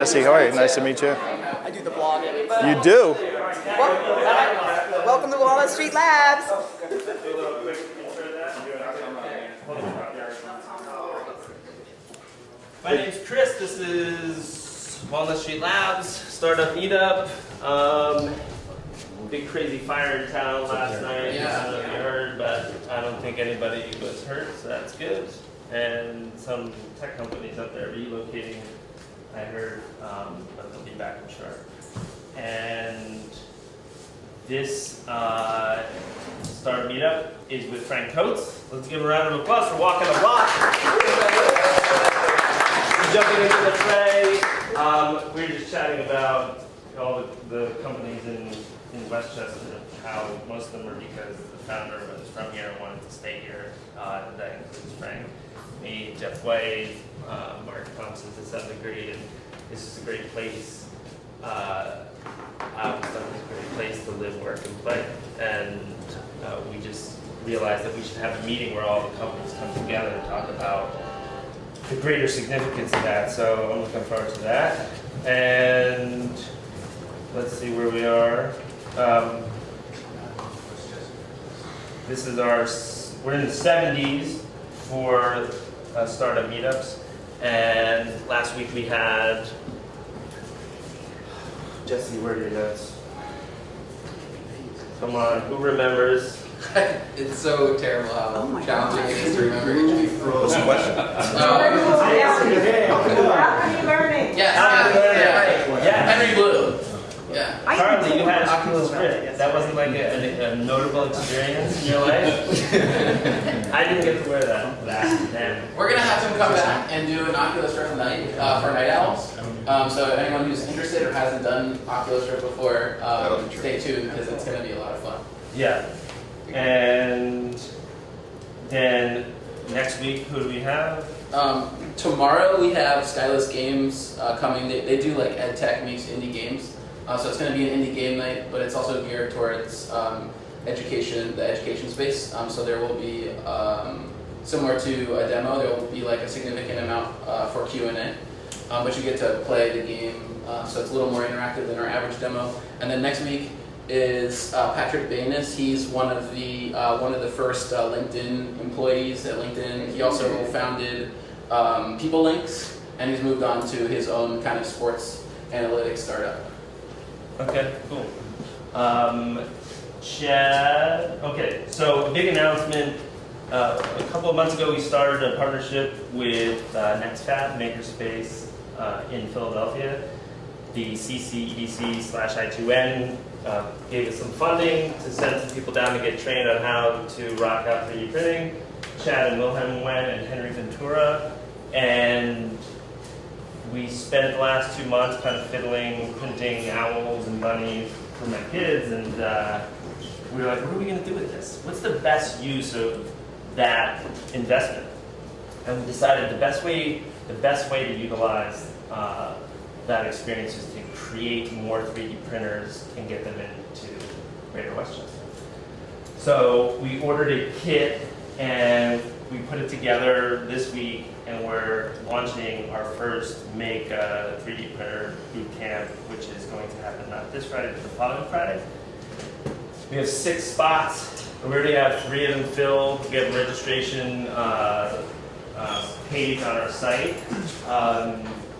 Jesse, how are you? Nice to meet you. I do the blogging. You do? Welcome to Walnut Street Labs. My name's Chris. This is Walnut Street Labs, startup meetup. Big crazy fire in town last night. I don't know if you heard, but I don't think anybody was hurt, so that's good. And some tech companies up there relocating, I heard, but they'll be back in sharp. And this startup meetup is with Frank Coates. Let's give him a round of applause for walking the block. Jumping into the fray, we were just chatting about all the companies in Westchester, how most of them are because the founder was from here and wanted to stay here. That includes Frank, me, Jeff Way, Mark Thompson to some degree, and this is a great place. It's a great place to live, work, and play. And we just realized that we should have a meeting where all the companies come together and talk about the greater significance of that. So I'm looking forward to that. And let's see where we are. This is we're in the 70s for startup meetups. And last week we had, Jesse, where are your notes? Come on, who remembers? It's so terrible how challenging it is to remember each week. What's the question? How are you learning? Yeah. Henry Blue. Yeah. Carly, you had Oculus Rift. That wasn't like a notable experience in your life? I didn't get to wear that last time. We're gonna have him come back and do an Oculus Rift night for Night Owls. So anyone who's interested or hasn't done Oculus Rift before, stay tuned because it's gonna be a lot of fun. Yeah. And then next week, who do we have? Tomorrow we have Skyless Games coming. They do like ed tech meets indie games. So it's going to be an indie game night, but it's also geared towards the education space. So there will be, similar to a demo, there will be like a significant amount for Q&A. But you get to play the game, so it's a little more interactive than our average demo. And then next week is Patrick Banis. He's one of the first LinkedIn employees at LinkedIn. He also founded People Links, and he's moved on to his own kind of sports analytics startup. Okay, cool. Chad, okay, so a big announcement. A couple of months ago, we started a partnership with NextFab, Makerspace in Philadelphia. The CCEDC/I2N gave us some funding to send some people down to get trained on how to rock out 3D printing. Chad and Wilhelm went, and Henry Ventura, and we spent the last 2 months kind of fiddling, printing owls and bunnies for my kids, and we were like, what are we going to do with this? What's the best use of that investment? And we decided the best way to utilize that experience is to create more 3D printers and get them into Greater Westchester. So we ordered a kit and we put it together this week, and we're launching our first Make a 3D Printer boot camp, which is going to happen not this Friday, but the following Friday. We have 6 spots. We already have 3 of them filled. We have a registration page on our site.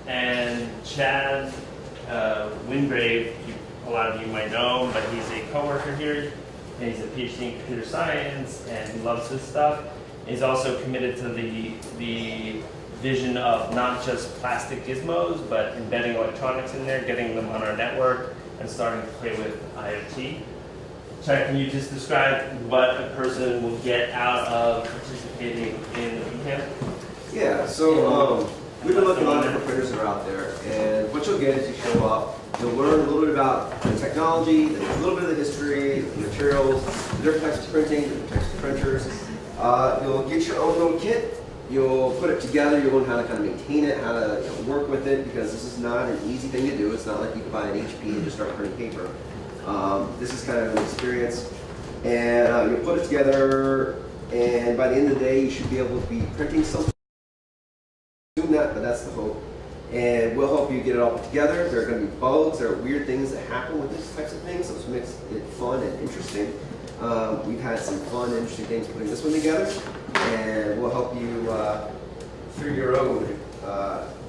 And Chad Wingrave, a lot of you might know him, but he's a coworker here. And he's a PhD in computer science, and he loves this stuff. He's also committed to the vision of not just plastic gizmos, but embedding electronics in there, getting them on our network, and starting to play with IoT. Chad, can you just describe what a person will get out of participating in the bootcamp? Yeah, so we've been looking at a lot of different printers that are out there, and what you'll get is you show up, you'll learn a little bit about the technology, a little bit of the history, the materials, the different types of printing, different types of printers. You'll get your own little kit, you'll put it together, you'll learn how to kind of maintain it, how to work with it, because this is not an easy thing to do. It's not like you can buy an HP and just start printing paper. This is kind of an experience, and you'll put it together, and by the end of the day, you should be able to be printing something. Assume that, but that's the hope. And we'll help you you get it all put together. There are going to be bugs. There are weird things that happen with these types of things, so it makes it fun and interesting. We've had some fun, interesting things putting this one together, and we'll help you through your own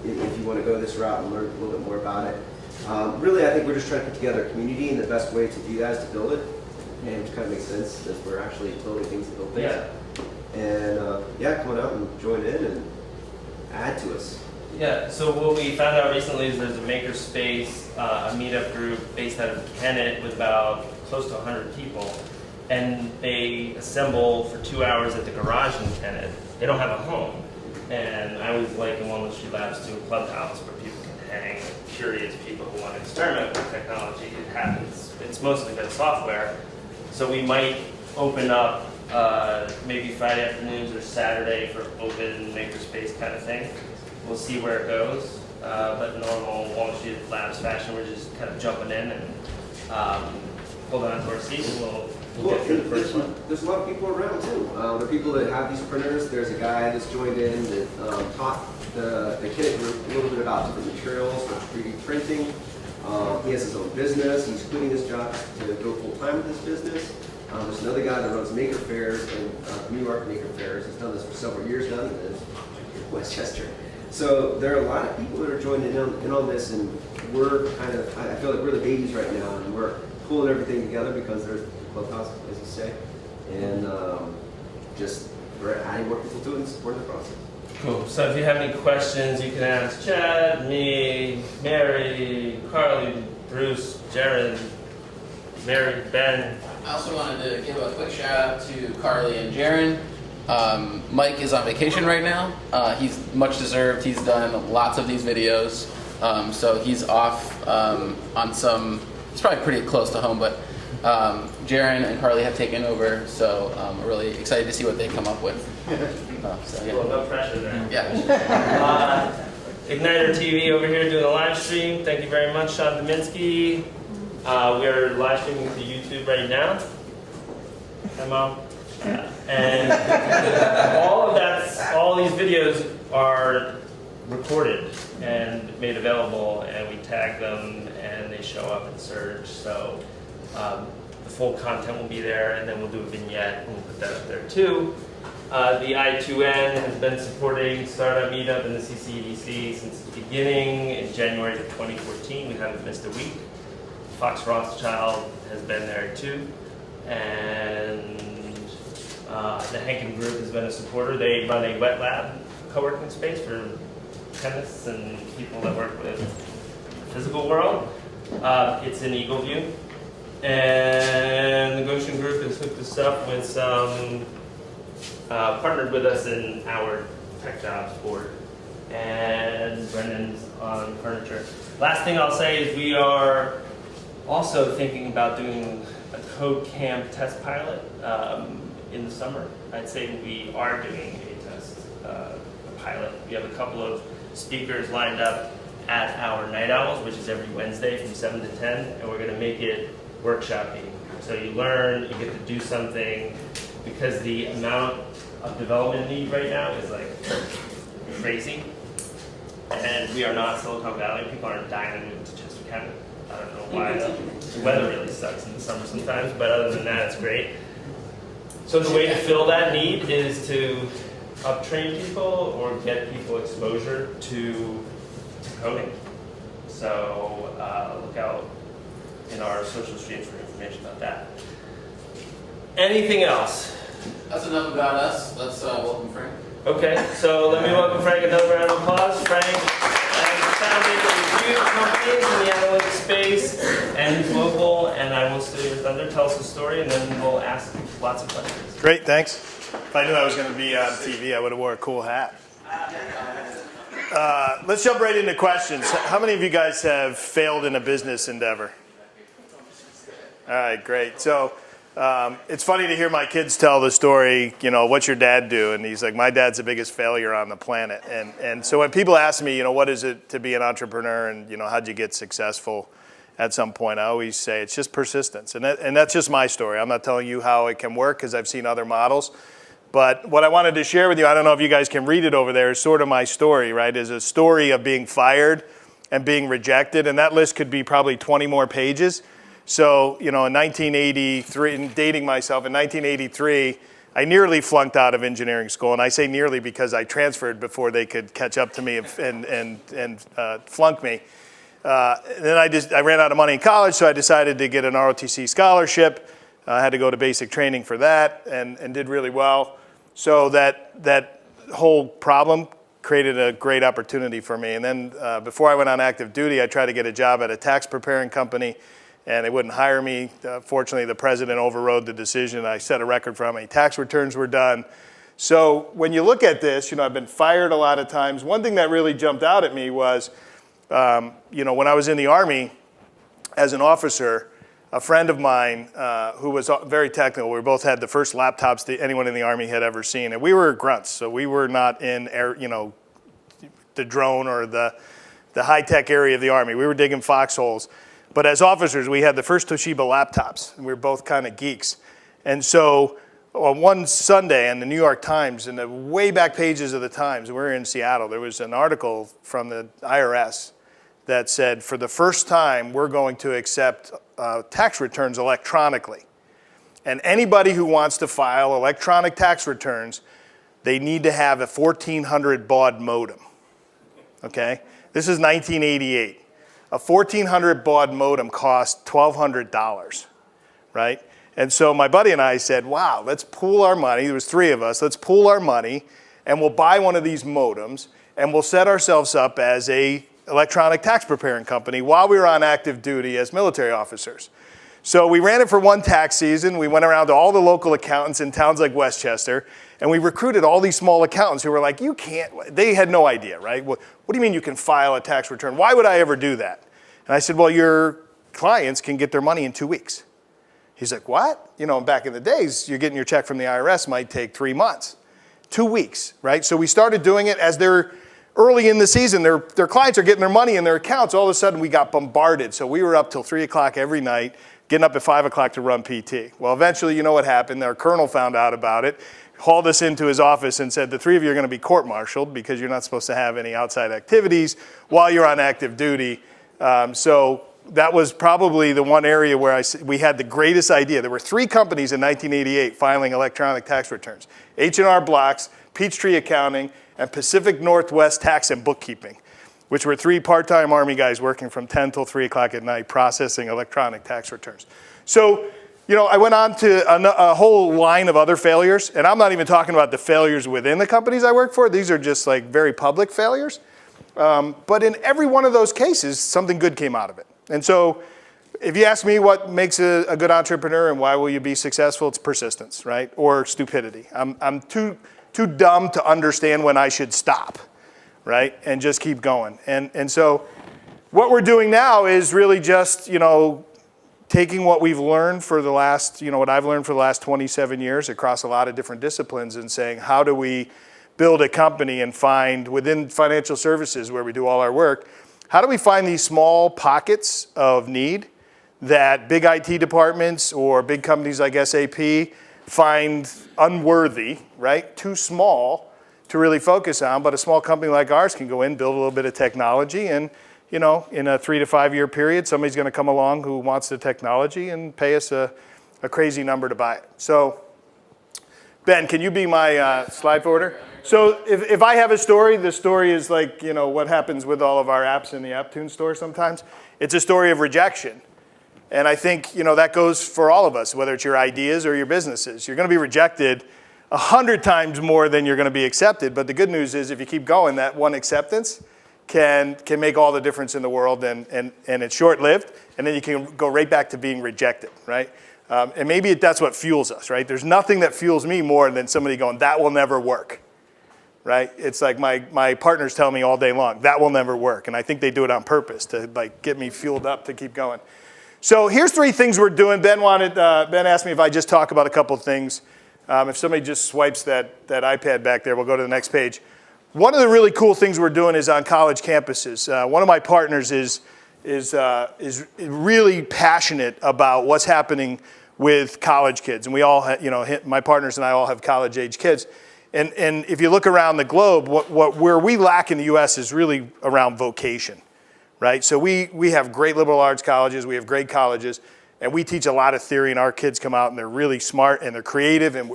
if you want to go this route and learn a little bit more about it. Really, I think we're just trying to put together a community, and the best way to do that is to build it, and which kind of makes sense as we're actually building things to build things. Yeah. And yeah, come on out and join in and add to us. Yeah, so what we found out recently is there's a makerspace, a meetup group based out of Kennett with about close to 100 people. And they assemble for 2 hours at the garage in Kennett. They don't have a home. And I always liken Walnut Street Labs to a clubhouse where people can hang, curious people who want to experiment with technology. It happens, it's mostly been software. So we might open up maybe Friday afternoons or Saturday for open makerspace kind of thing. We'll see where it goes. But normal Walnut Street Labs fashion, we're just kind of jumping in and holding on to our seats, and we'll get through the first one. There's a lot of people around too. There are people that have these printers. There's a guy that's joined in that taught the Kennett group a little bit about different materials for 3D printing. He has his own business. He's quitting his job to go full time with his business. There's another guy that runs maker fairs and New York maker fairs. He's done this for several years now in Westchester. So there are a lot of people that are joining in on this, and we're kind of, I feel like we're the babies right now, and we're pulling everything together because there's the clubhouse, as you say, and just we're adding more people to it and supporting the process. Cool. So if you have any questions, you can ask Chad, me, Mary, Carly, Bruce, Jared, Mary, Ben. I also wanted to give a quick shout out to Carly and Jaron. Mike is on vacation right now. He's much deserved. He's done lots of these videos. So he's off on some, it's probably pretty close to home, but Jaron and Carly have taken over. So we're really excited to see what they come up with. So, yeah. Well, no pressure there. Yeah. Igniter TV over here doing a live stream. Thank you very much, Sean Dominski. We're live streaming to YouTube right now. Hi, Mom. And all these videos are recorded and made available, and we tag them, and they show up in Surge. So the full content will be there, and then we'll do a vignette, and we'll put that up there too. The I2N has been supporting Startup Meetup and the CCEDC since the beginning in January of 2014. We haven't missed a week. Fox Rothschild has been there too, and the Henkin Group has been a supporter. They run a wet lab co-working space for chemists and people that work with the physical world. It's in Eagleview. And the Goshen Group has hooked us up with some, partnered with us in our tech jobs board. And Brendan's on furniture. Last thing I'll say is we are also thinking about doing a code camp test pilot in the summer. I'd say we are doing a test, a pilot. We have a couple of speakers lined up at our Night Owls, which is every Wednesday from 7 to 10, and we're going to make it workshoppy. So you learn, you get to do something, because the amount of development need right now is like crazy. And we are not Silicon Valley. People aren't dying to move to Chester County. I don't know why. The weather really sucks in the summer sometimes, but other than that, it's great. So the way to fill that need is to uptrain people or get people exposure to coding. So look out in our social streams for information about that. Anything else? That's enough about us. Let's welcome Frank. Okay, so let me welcome Frank. Another round of applause. Frank founded a few companies in the analytics space, and he's local, and I will steal your thunder. Tell us a story, and then we'll ask lots of questions. Great, thanks. If I knew I was going to be on TV, I would have wore a cool hat. Let's jump right into questions. How many of you guys have failed in a business endeavor? All right, great. So it's funny to hear my kids tell the story, you know, what's your dad do? And he's like, my dad's the biggest failure on the planet. And so when people ask me, you know, what is it to be an entrepreneur and, you know, how'd you get successful at some point, I always say it's just persistence. And that's just my story. I'm not telling you how it can work because I've seen other models. But what I wanted to share with you, I don't know if you guys can read it over there, is sort of my story, right? Is a story of being fired and being rejected, and that list could be probably 20 more pages. So, in 1983, and dating myself, in 1983, I nearly flunked out of engineering school, and I say nearly because I transferred before they could catch up to me and flunk me. Then I ran out of money in college, so I decided to get an ROTC scholarship. I had to go to basic training for that, and did really well. So that whole problem created a great opportunity for me. And then before I went on active duty, I tried to get a job at a tax preparing company, and they wouldn't hire me. Fortunately, the president overrode the decision. I set a record for how many tax returns were done. So when you look at this, I've been fired a lot of times. One thing that really jumped out at me was, when I was in the Army as an officer, a friend of mine who was very technical, we both had the first laptops that anyone in the Army had ever seen, and we were grunts, so we were not in air, the drone or the high-tech area of the Army. We were digging foxholes. But as officers, we had the first Toshiba laptops, and we were both kind of geeks. And so on one Sunday in the New York Times, in the way back pages of the Times, we were in Seattle, there was an article from the IRS that said, for the first time, we're going to accept tax returns electronically. And anybody who wants to file electronic tax returns, they need to have a 1400 baud modem, okay? This is 1988. A 1400 baud modem cost $1,200, right? And so my buddy and I said, wow, let's pool our money. There was 3 of us. Let's pool our money, and we'll buy one of these modems, and we'll set ourselves up as a electronic tax preparing company while we were on active duty as military officers. So we ran it for one tax season. We went around to all the local accountants in towns like Westchester, and we recruited all these small accountants who were like, you can't, they had no idea, right? What do you mean you can file a tax return? Why would I ever do that? And I said, well, your clients can get their money in 2 weeks. He's like, what? Back in the days, you're getting your check from the IRS might take 3 months. 2 weeks, right? So we started doing it as they're early in the season. Their clients are getting their money in their accounts. All of a sudden, we got bombarded. So we were up till 3 o'clock every night, getting up at 5 o'clock to run PT. Well, eventually, you know what happened? Our colonel found out about it, hauled us into his office and said, the 3 of you are going to be court-martialed because you're not supposed to have any outside activities while you're on active duty. So that was probably the one area where we had the greatest idea. There were 3 companies in 1988 filing electronic tax returns. H&R Blocks, Peachtree Accounting, and Pacific Northwest Tax and Bookkeeping, which were 3 part-time Army guys working from 10 till 3 o'clock at night processing electronic tax returns. So, I went on to a whole line of other failures, and I'm not even talking about the failures within the companies I work for. These are just like very public failures. But in every one of those cases, something good came out of it. And so if you ask me what makes a good entrepreneur and why will you be successful, it's persistence, right? Or stupidity. I'm too dumb to understand when I should stop, right? And just keep going. And so what we're doing now is really just, taking what we've learned for the last, what I've learned for the last 27 years across a lot of different disciplines and saying, how do we build a company and find within financial services where we do all our work, how do we find these small pockets of need that big IT departments or big companies like SAP find unworthy, right? Too small to really focus on, but a small company like ours can go in, build a little bit of technology, and in a 3 to 5 year period, somebody's going to come along who wants the technology and pay us a crazy number to buy it. So, Ben, can you be my slide forwarder? So if I have a story, the story is like, what happens with all of our apps in the AppTunes store sometimes. It's a story of rejection. And I think, that goes for all of us, whether it's your ideas or your businesses. You're going to be rejected 100 times more than you're going to be accepted. But the good news is if you keep going, that one acceptance can make all the difference in the world, and it's short-lived, and then you can go right back to being rejected, right? And maybe that's what fuels us, right? There's nothing that fuels me more than somebody going, that will never work, right? It's like my partners tell me all day long, that will never work, and I think they do it on purpose to get me fueled up to keep going. So here's 3 things we're doing. Ben asked me if I just talk about a couple of things. If somebody just swipes that iPad back there, we'll go to the next page. One of the really cool things we're doing is on college campuses. One of my partners is really passionate about what's happening with college kids, and we all, my partners and I all have college-age kids. And if you look around the globe, where we lack in the U.S. is really around vocation, right? So we have great liberal arts colleges, we have great colleges, and we teach a lot of theory, and our kids come out and they're really smart and they're creative, and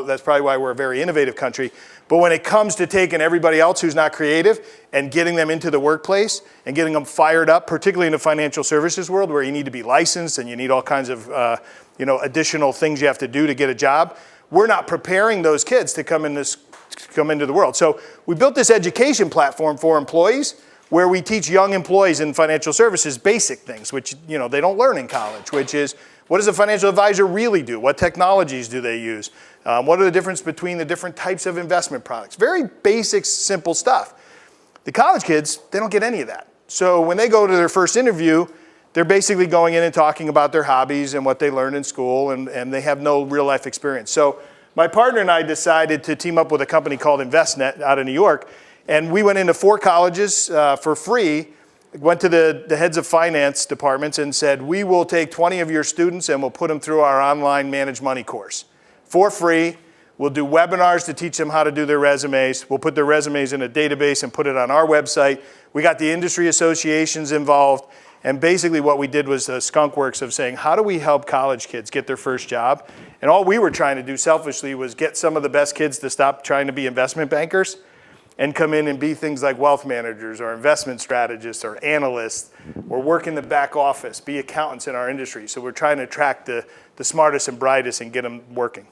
that's probably why we're a very innovative country. But when it comes to taking everybody else who's not creative and getting them into the workplace and getting them fired up, particularly in the financial services world where you need to be licensed and you need all kinds of additional things you have to do to get a job, we're not preparing those kids to come into the world. So we built this education platform for employees where we teach young employees in financial services basic things, which they don't learn in college, which is, what does a financial advisor really do? What technologies do they use? What are the difference between the different types of investment products? Very basic, simple stuff. The college kids, they don't get any of that. So when they go to their first interview, they're basically going in and talking about their hobbies and what they learned in school, and they have no real life experience. So my partner and I decided to team up with a company called InvestNet out of New York, and we went into 4 colleges for free, went to the heads of finance departments and said, we will take 20 of your students and we'll put them through our online managed money course for free. We'll do webinars to teach them how to do their resumes. We'll put their resumes in a database and put it on our website. We got the industry associations involved. And basically what we did was a skunk works of saying, how do we help college kids get their first job? And all we were trying to do selfishly was get some of the best kids to stop trying to be investment bankers and come in and be things like wealth managers or investment strategists or analysts or work in the back office, be accountants in our industry. So we're trying to attract the smartest and brightest and get them working.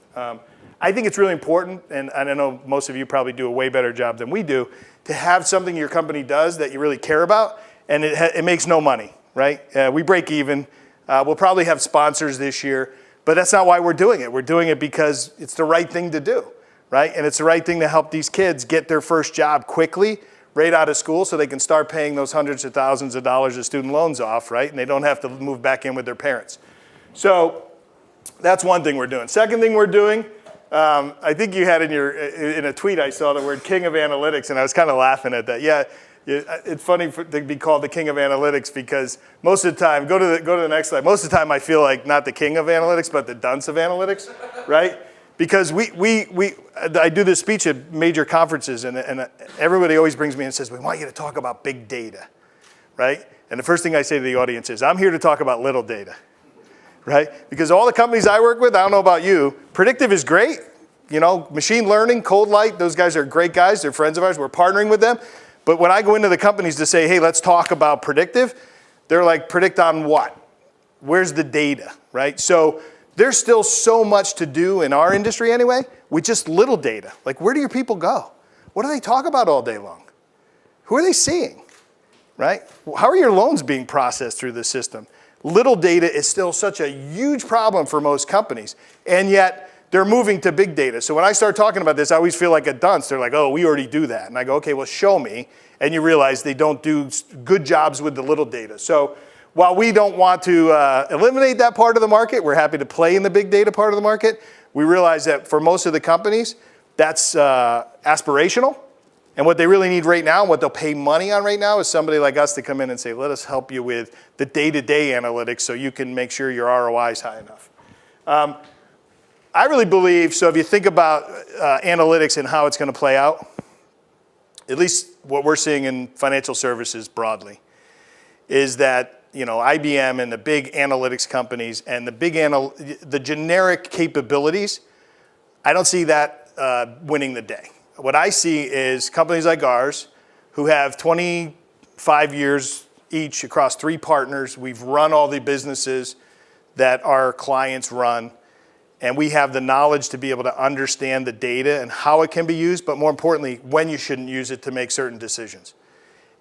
I think it's really important, and I know most of you probably do a way better job than we do, to have something your company does that you really care about, and it makes no money, right? We break even. We'll probably have sponsors this year, but that's not why we're doing it. We're doing it because it's the right thing to do, right? And it's the right thing to help these kids get their first job quickly, right out of school, so they can start paying those hundreds of thousands of dollars of student loans off, right? And they don't have to move back in with their parents. So that's one thing we're doing. Second thing we're doing, I think you had in a tweet I saw the word king of analytics, and I was kind of laughing at that. Yeah, it's funny to be called the king of analytics because most of the time, go to the next slide, most of the time I feel like not the king of analytics, but the dunce of analytics, right? Because I do this speech at major conferences, and everybody always brings me and says, we want you to talk about big data, right? And the first thing I say to the audience is, I'm here to talk about little data, right? Because all the companies I work with, I don't know about you, predictive is great. Machine learning, Cold Light, those guys are great guys. They're friends of ours. We're partnering with them. But when I go into the companies to say, hey, let's talk about predictive, they're like, predict on what? Where's the data, right? So there's still so much to do in our industry anyway with just little data. Like, where do your people go? What do they talk about all day long? Who are they seeing, right? How are your loans being processed through the system? Little data is still such a huge problem for most companies, and yet they're moving to big data. So when I start talking about this, I always feel like a dunce. They're like, oh, we already do that. And I go, okay, well, show me. And you realize they don't do good jobs with the little data. So while we don't want to eliminate that part of the market, we're happy to play in the big data part of the market. We realize that for most of the companies, that's aspirational. And what they really need right now, and what they'll pay money on right now, is somebody like us to come in and say, let us help you with the day-to-day analytics so you can make sure your ROI is high enough. I really believe, so if you think about analytics and how it's going to play out, at least what we're seeing in financial services broadly, is that IBM and the big analytics companies and the generic capabilities, I don't see that winning the day. What I see is companies like ours who have 25 years each across 3 partners. We've run all the businesses that our clients run, and we have the knowledge to be able to understand the data and how it can be used, but more importantly, when you shouldn't use it to make certain decisions.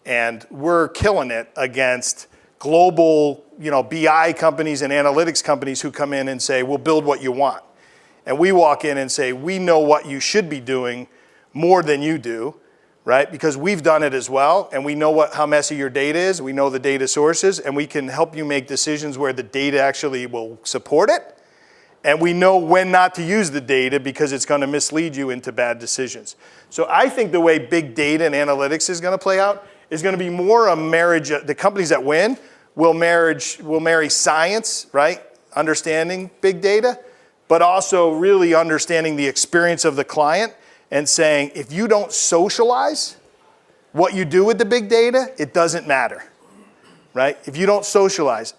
And we're killing it against global, BI companies and analytics companies who come in and say, we'll build what you want. And we walk in and say, we know what you should be doing more than you do, right? Because we've done it as well, and we know how messy your data is, we know the data sources, and we can help you make decisions where the data actually will support it. And we know when not to use the data because it's going to mislead you into bad decisions. So I think the way big data and analytics is going to play out is going to be more a marriage. The companies that win will marry science, right? Understanding big data, but also really understanding the experience of the client and saying, if you don't socialize what you do with the big data, it doesn't matter. right? If you don't socialize,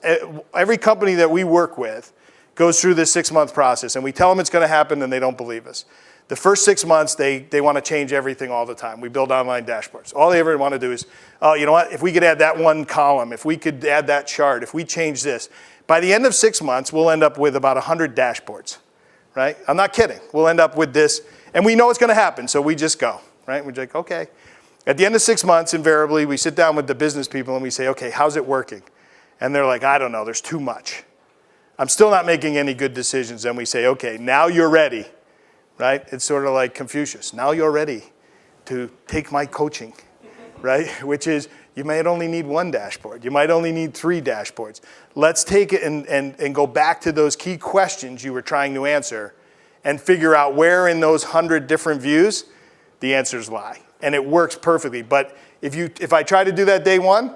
every company that we work with goes through this 6-month process, and we tell them it's going to happen, and they don't believe us. The first 6 months, they want to change everything all the time. We build online dashboards. All they ever want to do is, oh, you know what? If we could add that one column, if we could add that chart, if we change this. By the end of 6 months, we'll end up with about 100 dashboards, right? I'm not kidding. We'll end up with this, and we know it's going to happen, so we just go, right? We're like, okay. At the end of 6 months, invariably, we sit down with the business people, and we say, okay, how's it working? And they're like, I don't know. There's too much. I'm still not making any good decisions. And we say, okay, now you're ready. Right? It's sort of like Confucius. Now you're ready to take my coaching, right? Which is, you might only need 1 dashboard. You might only need 3 dashboards. Let's take it and go back to those key questions you were trying to answer and figure out where in those 100 different views the answers lie. And it works perfectly. But if I try to do that day 1,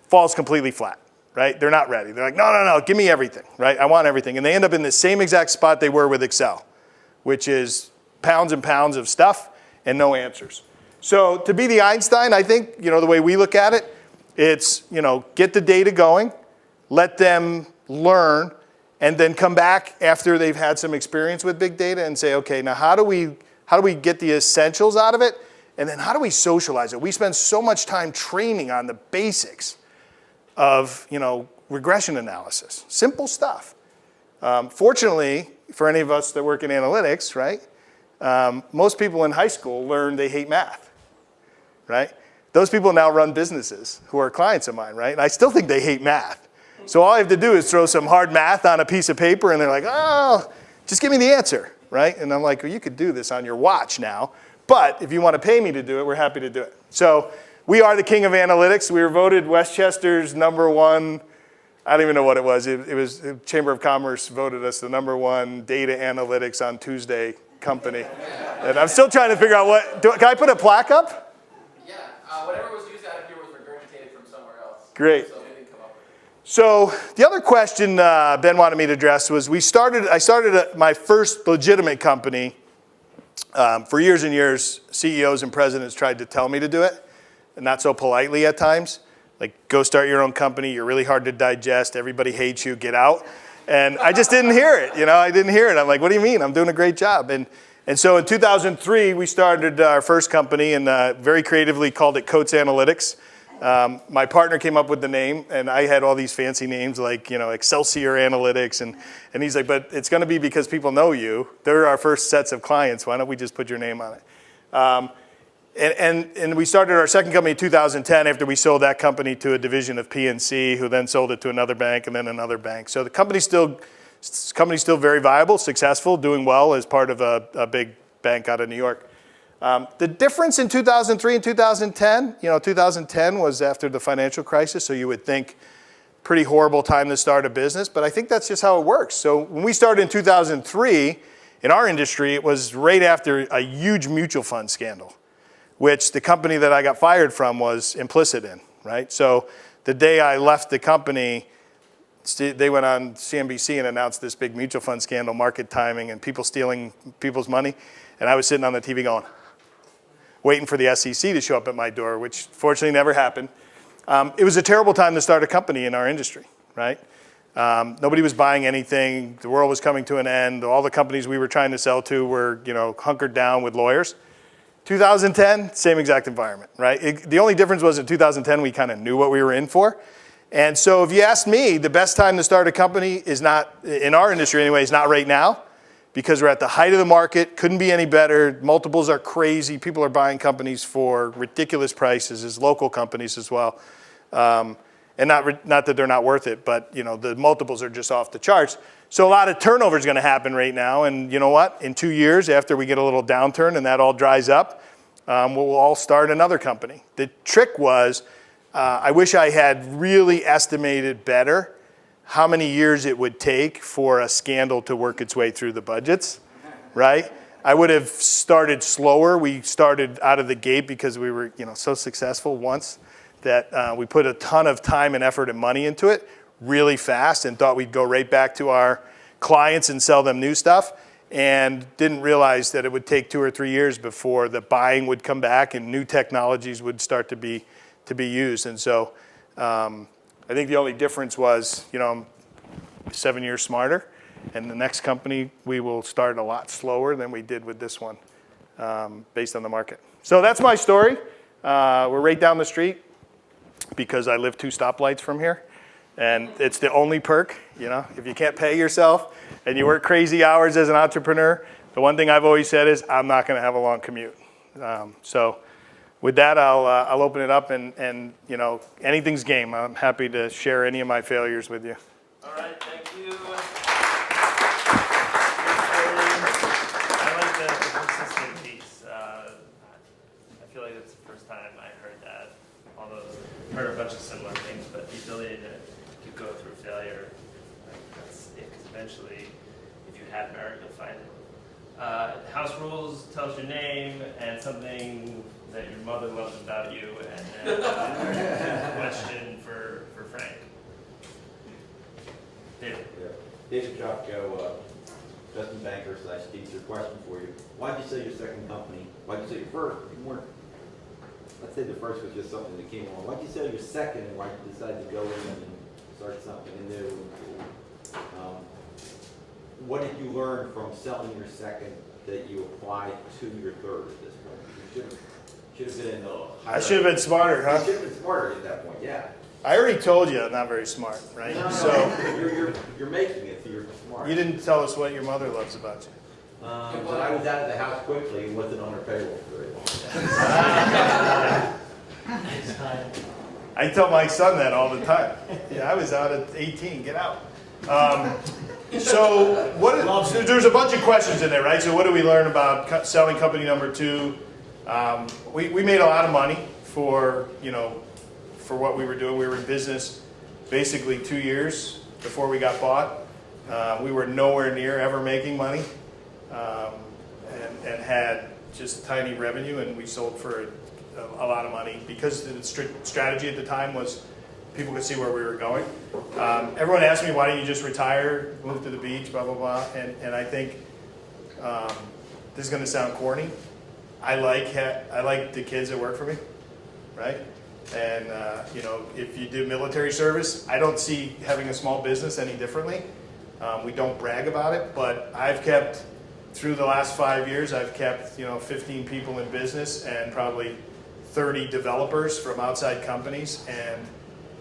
falls completely flat, right? They're not ready. They're like, no, give me everything, right? I want everything. And they end up in the same exact spot they were with Excel, which is pounds and pounds of stuff and no answers. So to be the Einstein, I think, the way we look at it, it's, get the data going, let them learn, and then come back after they've had some experience with big data and say, okay, now how do we get the essentials out of it? And then how do we socialize it? We spend so much time training on the basics of, regression analysis, simple stuff. Fortunately, for any of us that work in analytics, right, most people in high school learn they hate math, right? Those people now run businesses who are clients of mine, right? And I still think they hate math. So all I have to do is throw some hard math on a piece of paper, and they're like, oh, just give me the answer, right? And I'm like, well, you could do this on your watch now, but if you want to pay me to do it, we're happy to do it. So we are the king of analytics. We were voted Westchester's #1. I don't even know what it was. It was Chamber of Commerce voted us the #1 data analytics on Tuesday company. And I'm still trying to figure out can I put a plaque up? Yeah, whatever was used out of here was regurgitated from somewhere else. Great. So we didn't come up with it. So the other question Ben wanted me to address was I started my first legitimate company. For years and years, CEOs and presidents tried to tell me to do it, and not so politely at times. Like, go start your own company. You're really hard to digest. Everybody hates you. Get out. And I just didn't hear it. I didn't hear it. I'm like, what do you mean? I'm doing a great job. And so in 2003, we started our first company and very creatively called it Coates Analytics. My partner came up with the name, and I had all these fancy names like, Excelsior Analytics. And he's like, but it's going to be because people know you. They're our first sets of clients. Why don't we just put your name on it? And we started our second company in 2010 after we sold that company to a division of PNC, who then sold it to another bank and then another bank. So the company's still very viable, successful, doing well as part of a big bank out of New York. The difference in 2003 and 2010, 2010 was after the financial crisis, so you would think pretty horrible time to start a business, but I think that's just how it works. So when we started in 2003, in our industry, it was right after a huge mutual fund scandal, which the company that I got fired from was implicit in, right? So the day I left the company, they went on CNBC and announced this big mutual fund scandal, market timing, and people stealing people's money. And I was sitting on the TV going, waiting for the SEC to show up at my door, which fortunately never happened. It was a terrible time to start a company in our industry, right? Nobody was buying anything. The world was coming to an end. All the companies we were trying to sell to were, hunkered down with lawyers. 2010, same exact environment, right? The only difference was in 2010, we kind of knew what we were in for. And so if you ask me, the best time to start a company is not, in our industry anyway, is not right now, because we're at the height of the market, couldn't be any better. Multiples are crazy. People are buying companies for ridiculous prices, as local companies as well. And not that they're not worth it, but the multiples are just off the charts. So a lot of turnover is going to happen right now. And you know what? In 2 years, after we get a little downturn and that all dries up, we'll all start another company. The trick was, I wish I had really estimated better how many years it would take for a scandal to work its way through the budgets, right? I would have started slower. We started out of the gate because we were so successful once that we put a ton of time and effort and money into it really fast and thought we'd go right back to our clients and sell them new stuff, and didn't realize that it would take 2 or 3 years before the buying would come back and new technologies would start to be used. And so I think the only difference was, I'm 7 years smarter, and the next company we will start a lot slower than we did with this one, based on the market. So that's my story. We're right down the street because I live 2 stoplights from here, and it's the only perk. If you can't pay yourself and you work crazy hours as an entrepreneur, the one thing I've always said is I'm not going to have a long commute. So with that, I'll open it up, and anything's game. I'm happy to share any of my failures with you. All right, thank you. I like the consistent piece. I feel like that's the first time I heard that, although I've heard a bunch of similar things, but the ability to go through failure, that's it, because eventually, if you have merit, you'll find it. House rules tells your name and something that your mother loves about you, and then a question for Frank. David. Yeah. David Jocko, investment banker / teacher. Question for you. Why'd you sell your second company? Why'd you sell your first? You weren't. Let's say the first was just something that came along. Why'd you sell your second, and why'd you decide to go in and start something new? What did you learn from selling your second that you applied to your third at this point? You should have been in the higher. I should have been smarter, huh? You should have been smarter at that point. Yeah. I already told you I'm not very smart, right? No, So you're making it. So you're smart. you didn't tell us what your mother loves about you. But I was out of the house quickly and wasn't on her payroll for very long. I tell my son that all the time. Yeah, I was out at 18. Get out. So there's a bunch of questions in there, right? So what do we learn about selling company number 2? We made a lot of money for what we were doing. We were in business basically 2 years before we got bought. We were nowhere near ever making money, and had just tiny revenue, and we sold for a lot of money because the strategy at the time was people could see where we were going. Everyone asked me, why don't you just retire, move to the beach, blah, blah, blah. And I think this is going to sound corny. I like the kids that work for me, right? And if you do military service, I don't see having a small business any differently. We don't brag about it, but I've kept, through the last 5 years, I've kept 15 people in business and probably 30 developers from outside companies, and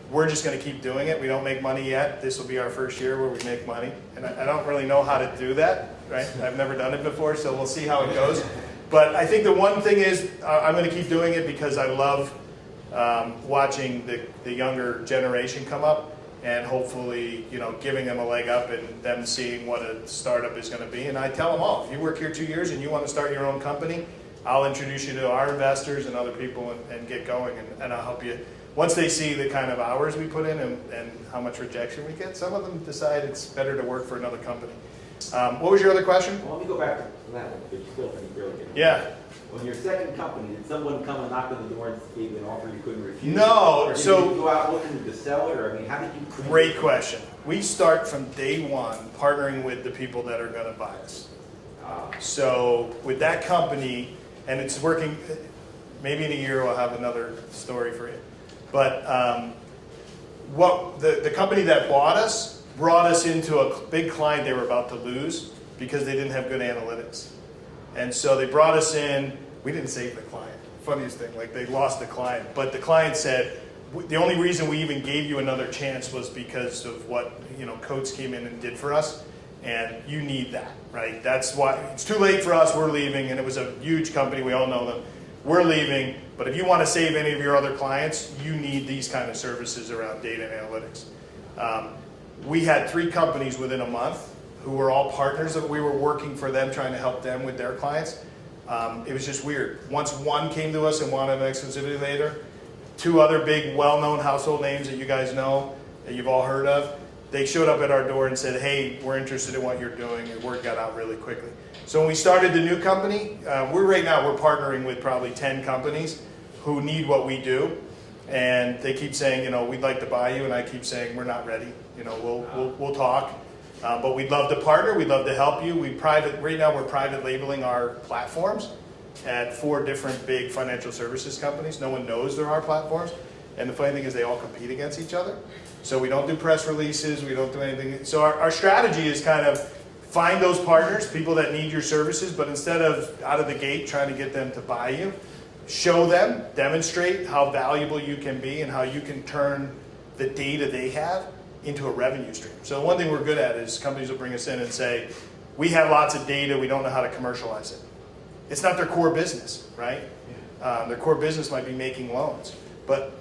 we're just going to keep doing it. We don't make money yet. This will be our first year where we make money, and I don't really know how to do that, right? I've never done it before, so we'll see how it goes. But I think the one thing is I'm going to keep doing it because I love watching the younger generation come up, and hopefully, giving them a leg up and them seeing what a startup is going to be. And I tell them all, if you work here 2 years and you want to start your own company, I'll introduce you to our investors and other people and get going, and I'll help you. Once they see the kind of hours we put in and how much rejection we get, some of them decide it's better to work for another company. What was your other question? Well, let me go back to that one, because you still think really good. Yeah. When your second company, did someone come and knock on the door and gave you an offer you couldn't refuse? No, Or did so- you go out looking to sell it, or how did you? Great question. We start from day one partnering with the people that are going to buy us. So with that company, and it's working, maybe in a year we'll have another story for you. But what the company that bought us brought us into a big client they were about to lose because they didn't have good analytics. And so they brought us in. We didn't save the client. Funniest thing, like they lost the client. But the client said, the only reason we even gave you another chance was because of what Coates came in and did for us. And you need that, right? That's why it's too late for us. We're leaving, and it was a huge company. We all know them. We're leaving, but if you want to save any of your other clients, you need these kind of services around data and analytics. We had 3 companies within a month who were all partners that we were working for them, trying to help them with their clients. It was just weird. Once one came to us and wanted an exclusivity later, 2 other big, well-known household names that you guys know, that you've all heard of, they showed up at our door and said, hey, we're interested in what you're doing. Your word got out really quickly. So when we started the new company, we're partnering with probably 10 companies who need what we do. And they keep saying, we'd like to buy you. And I keep saying, we're not ready. We'll talk. But we'd love to partner. We'd love to help you. Right now we're private labeling our platforms at 4 different big financial services companies. No one knows they're our platforms. And the funny thing is they all compete against each other. So we don't do press releases, we don't do anything. So our strategy is kind of find those partners, people that need your services, but instead of out of the gate trying to get them to buy you, show them, demonstrate how valuable you can be and how you can turn the data they have into a revenue stream. So one thing we're good at is companies will bring us in and say, we have lots of data, we don't know how to commercialize it. It's not their core business, right? Their core business might be making loans. But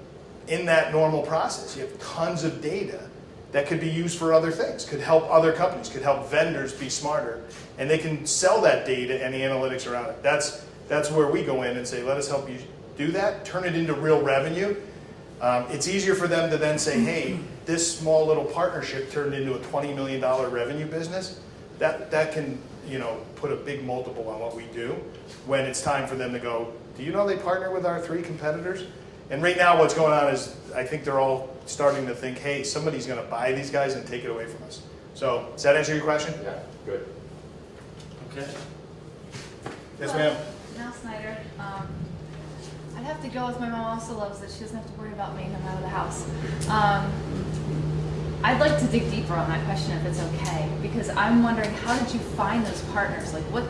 in that normal process, you have tons of data that could be used for other things, could help other companies, could help vendors be smarter, and they can sell that data and the analytics around it. That's where we go in and say, let us help you do that, turn it into real revenue. It's easier for them to then say, hey, this small little partnership turned into a $20 million revenue business. That can, put a big multiple on what we do when it's time for them to go, do you know they partner with our 3 competitors? And right now what's going on is I think they're all starting to think, hey, somebody's going to buy these guys and take it away from us. So does that answer your question? Yeah, good. Okay. Yes, ma'am. Now, Snyder, I'd have to go with my mom also loves that she doesn't have to worry about me no matter the house. I'd like to dig deeper on that question if it's okay, because I'm wondering, how did you find those partners? Like, what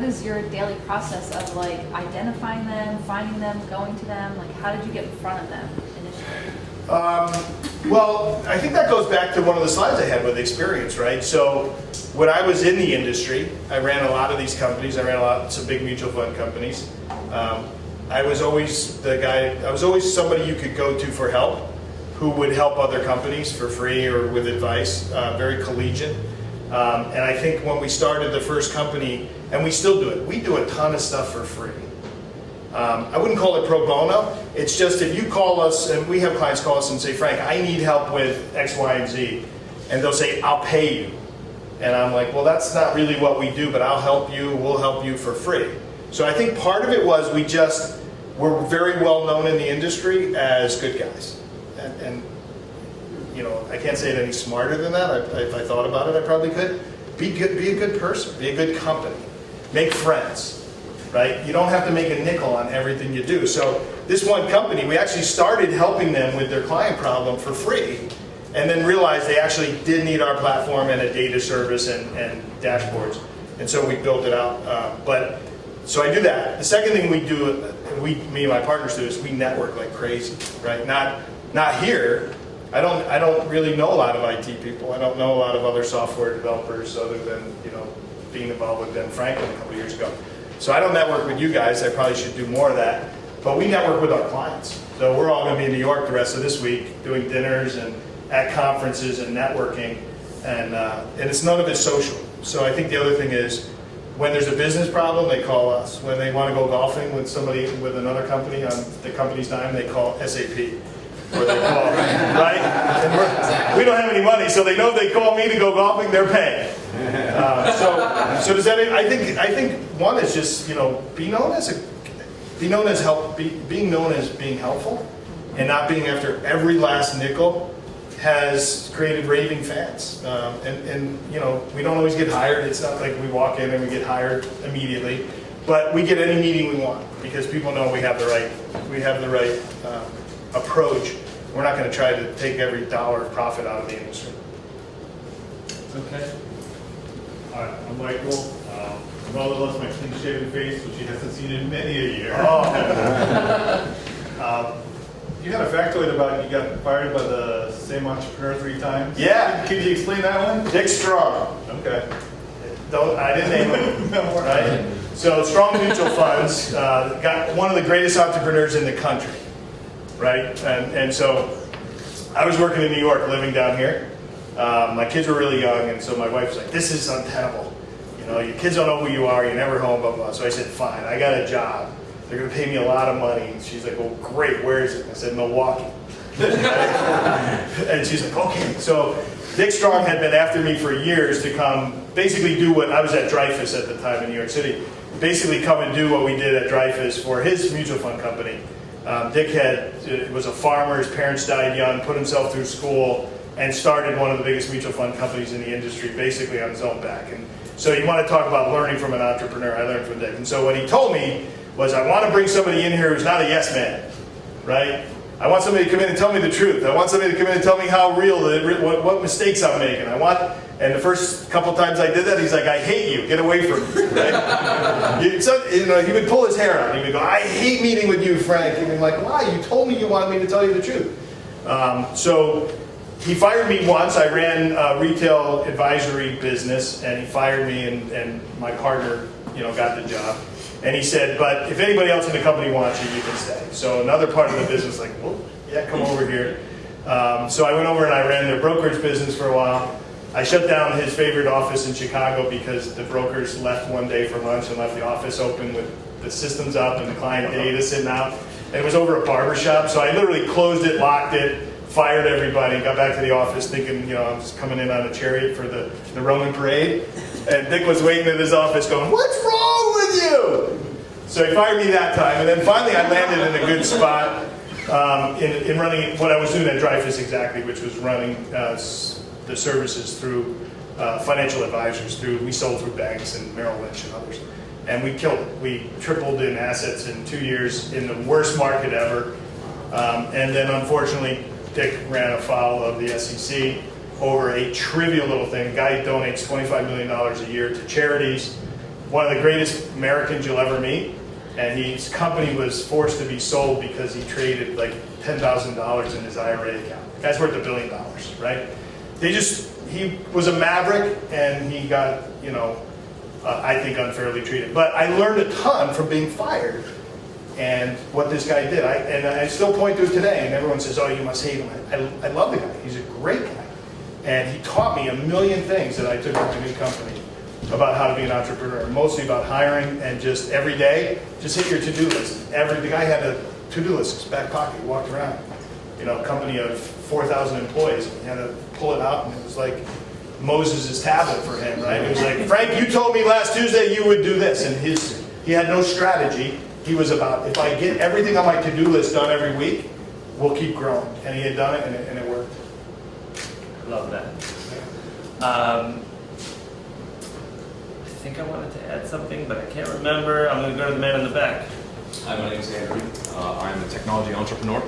is your daily process of like identifying them, finding them, going to them? Like, how did you get in front of them initially? Well, I think that goes back to one of the slides I had with experience, right? So when I was in the industry, I ran a lot of these companies. I ran some big mutual fund companies. I was always somebody you could go to for help, who would help other companies for free or with advice, very collegiate. And I think when we started the first company, and we still do it, we do a ton of stuff for free. I wouldn't call it pro bono. It's just if you call us, and we have clients call us and say, Frank, I need help with X, Y, and Z. And they'll say, I'll pay you. And I'm like, well, that's not really what we do, but I'll help you, we'll help you for free. So I think part of it was we're very well known in the industry as good guys. And I can't say it any smarter than that. If I thought about it, I probably could. Be a good person, be a good company, make friends, right? You don't have to make a nickel on everything you do. So this one company, we actually started helping them with their client problem for free, and then realized they actually did need our platform and a data service and dashboards. And so we built it out. So I do that. The second thing we do, me and my partners do, is we network like crazy, right? Not here. I don't really know a lot of IT people. I don't know a lot of other software developers other than being involved with Ben Franklin a couple years ago. So I don't network with you guys. I probably should do more of that. But we network with our clients. So we're all going to be in New York the rest of this week doing dinners and at conferences and networking, and it's none of it social. So I think the other thing is, when there's a business problem, they call us. When they want to go golfing with another company on the company's dime, they call SAP. Or they call, right? And we don't have any money, so they know if they call me to go golfing, they're paying. So does that? I think one is just being known as being helpful, and not being after every last nickel has created raving fans. And we don't always get hired. It's not like we walk in and we get hired immediately, but we get any meeting we want because people know we have the right approach. We're not going to try to take every dollar of profit out of the industry. Okay. Hi, I'm Michael. My mother loves my clean-shaven face, which she hasn't seen in many a year. You had a factoid about you got fired by the same entrepreneur 3 times. Yeah. Can you explain that one? Dick Strong. Okay. I didn't name him. Right? So Strong Mutual Funds got one of the greatest entrepreneurs in the country. Right? And so I was working in New York, living down here. My kids were really young, and so my wife was like, this is untenable. Your kids don't know who you are, you're never home, blah, blah. So I said, fine, I got a job. They're going to pay me a lot of money. And she's like, well, great, where is it? I said, Milwaukee. And she's like, okay. So Dick Strong had been after me for years to come basically do what, I was at Dreyfus at the time in New York City, basically come and do what we did at Dreyfus for his mutual fund company. Dick was a farmer, his parents died young, put himself through school, and started one of the biggest mutual fund companies in the industry basically on his own back. And so you want to talk about learning from an entrepreneur, I learned from Dick. And so what he told me was, I want to bring somebody in here who's not a yes man, right? I want somebody to come in and tell me the truth. I want somebody to come in and tell me how real, what mistakes I'm making. And the first couple times I did that, he's like, I hate you, get away from me, right? He would pull his hair out. He would go, I hate meeting with you, Frank. And I'm like, why? You told me you wanted me to tell you the truth. So he fired me once. I ran a retail advisory business, and he fired me, and my partner, got the job. And he said, but if anybody else in the company wants you, you can stay. So another part of the business, like, well, yeah, come over here. So I went over and I ran their brokerage business for a while. I shut down his favorite office in Chicago because the brokers left one day for lunch and left the office open with the systems up and the client data sitting out. And it was over a barber shop, so I literally closed it, locked it, fired everybody, got back to the office thinking, I was coming in on a chariot for the Roman parade. And Dick was waiting in his office going, what's wrong with you? So he fired me that time. And then finally I landed in a good spot in running what I was doing at Dreyfus exactly, which was running the services through financial advisors. We sold through banks and Merrill Lynch and others. And we killed it. We tripled in assets in 2 years in the worst market ever. And then unfortunately, Dick ran afoul of the SEC over a trivial little thing. A guy donates $25 million a year to charities. One of the greatest Americans you'll ever meet. And his company was forced to be sold because he traded like $10,000 in his IRA account. The guy's worth $1 billion, right? He was a maverick, and he got, I think unfairly treated. But I learned a ton from being fired and what this guy did. I still point to it today, and everyone says, oh, you must hate him. I love the guy. He's a great guy. And he taught me a million things that I took to my new company about how to be an entrepreneur, mostly about hiring and just every day, just hit your to-do list. The guy had a to-do list in his back pocket. He walked around, a company of 4,000 employees, and he had to pull it out, and it was like Moses' tablet for him, right? It was like, Frank, you told me last Tuesday you would do this, and he had no strategy. He was about, if I get everything on my to-do list done every week, we'll keep growing. And he had done it, and it worked. Love that. I think I wanted to add something, but I can't remember. I'm going to go to the man in the back. Hi, my name is Andrew. I'm a technology entrepreneur.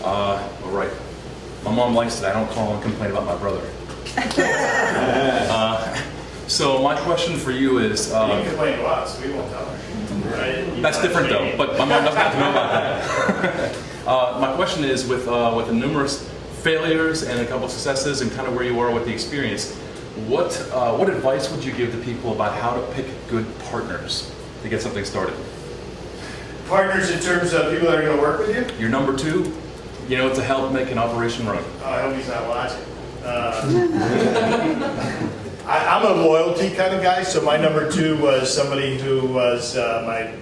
All right. My mom likes that I don't call and complain about my brother. So my question for you is... you can complain to us. We won't tell her. Right? That's different, though. But my mom doesn't have to know about that. My question is, with the numerous failures and a couple of successes and kind of where you are with the experience, what advice would you give to people about how to pick good partners to get something started? Partners in terms of people that are going to work with you? Your number two, to help make an operation run. I hope he's not watching. I'm a loyalty kind of guy, so my number two was somebody who was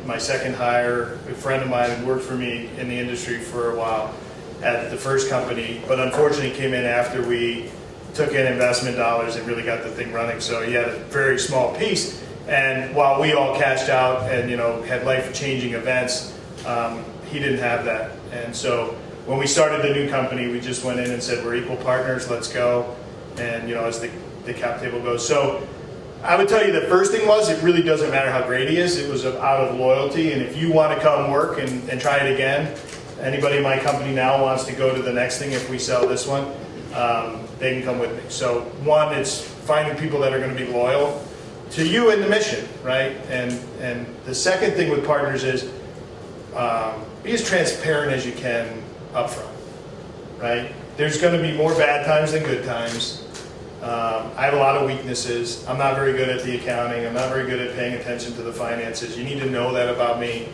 my second hire, a friend of mine who worked for me in the industry for a while at the first company, but unfortunately came in after we took in investment dollars and really got the thing running. So he had a very small piece, and while we all cashed out and had life-changing events, he didn't have that. And so when we started the new company, we just went in and said, we're equal partners, let's go. And as the cap table goes. So I would tell you the first thing was, it really doesn't matter how great he is. It was out of loyalty. And if you want to come work and try it again, anybody in my company now wants to go to the next thing if we sell this one, they can come with me. So one, it's finding people that are going to be loyal to you and the mission, right? And the second thing with partners is be as transparent as you can up front, right? There's going to be more bad times than good times. I have a lot of weaknesses. I'm not very good at the accounting. I'm not very good at paying attention to the finances. You need to know that about me.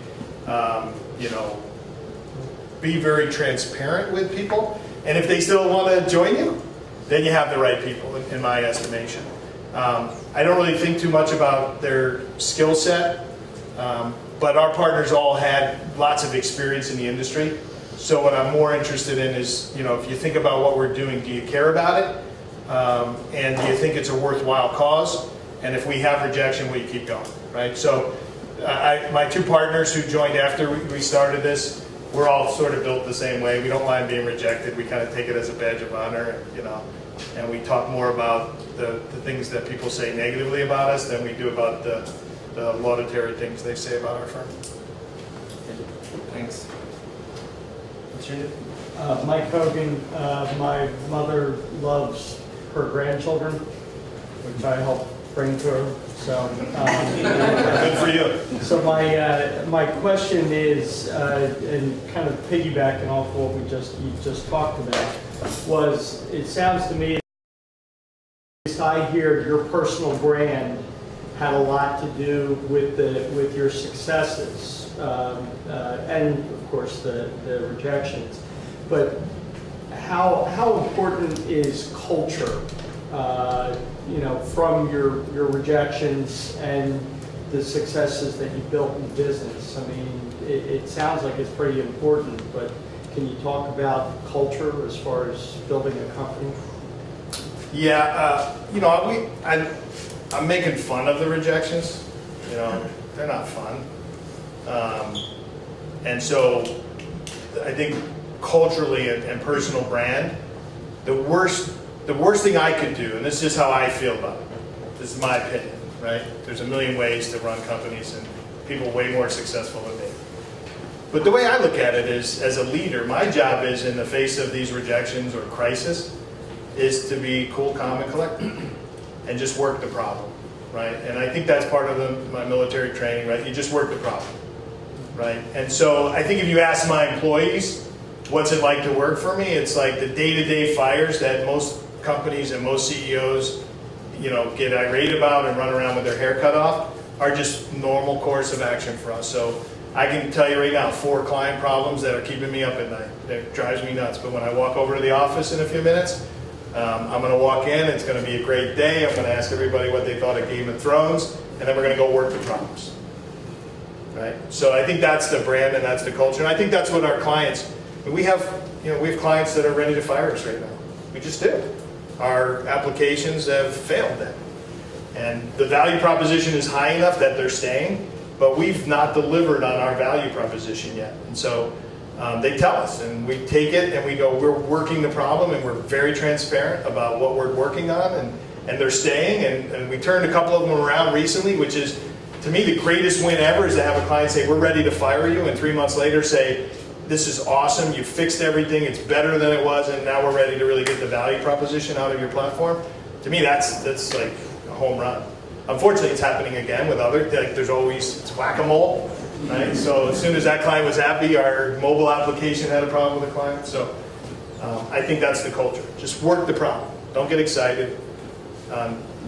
Be very transparent with people. And if they still want to join you, then you have the right people, in my estimation. I don't really think too much about their skill set, but our partners all had lots of experience in the industry. So what I'm more interested in is, if you think about what we're doing, do you care about it? And do you think it's a worthwhile cause? And if we have rejection, will you keep going, right? So my two partners who joined after we started this, we're all sort of built the same way. We don't mind being rejected. We kind of take it as a badge of honor, and we talk more about the things that people say negatively about us than we do about the laudatory things they say about our firm. Thanks. What's your name? Mike Hogan. My mother loves her grandchildren, which I help bring to her. So, Good for you. So my question is, and kind of piggybacking off what you just talked about, was it sounds to me, I hear your personal brand had a lot to do with your successes, and of course the rejections. But how important is culture? From your rejections and the successes that you built in business. I mean, it sounds like it's pretty important, but can you talk about culture as far as building a company? Yeah, I'm making fun of the rejections. They're not fun. And so I think culturally and personal brand, the worst thing I could do, and this is just how I feel about it, this is my opinion, right? There's a million ways to run companies and people way more successful than me. But the way I look at it is, as a leader, my job is, in the face of these rejections or crisis, is to be cool, calm, and collected, and just work the problem, right? And I think that's part of my military training, right? You just work the problem, right? And so I think if you ask my employees, what's it like to work for me? It's like the day-to-day fires that most companies and most CEOs, get irate about and run around with their hair cut off are just normal course of action for us. So I can tell you right now, 4 client problems that are keeping me up at night. That drives me nuts. But when I walk over to the office in a few minutes, I'm going to walk in. It's going to be a great day. I'm going to ask everybody what they thought of Game of Thrones, and then we're going to go work the problems. Right? So I think that's the brand and that's the culture. And I think that's what our clients. We have clients that are ready to fire us right now. We just do. Our applications have failed them. And the value proposition is high enough that they're staying, but we've not delivered on our value proposition yet. And so they tell us, and we take it and we go, we're working the problem, and we're very transparent about what we're working on, and they're staying. And we turned a couple of them around recently, which is, to me, the greatest win ever is to have a client say, we're ready to fire you, and 3 months later say, this is awesome, you fixed everything, it's better than it was, and now we're ready to really get the value proposition out of your platform. To me, that's like a home run. Unfortunately, it's happening again with there's always, it's whack-a-mole, right? So as soon as that client was happy, our mobile application had a problem with the client. So I think that's the culture. Just work the problem. Don't get excited.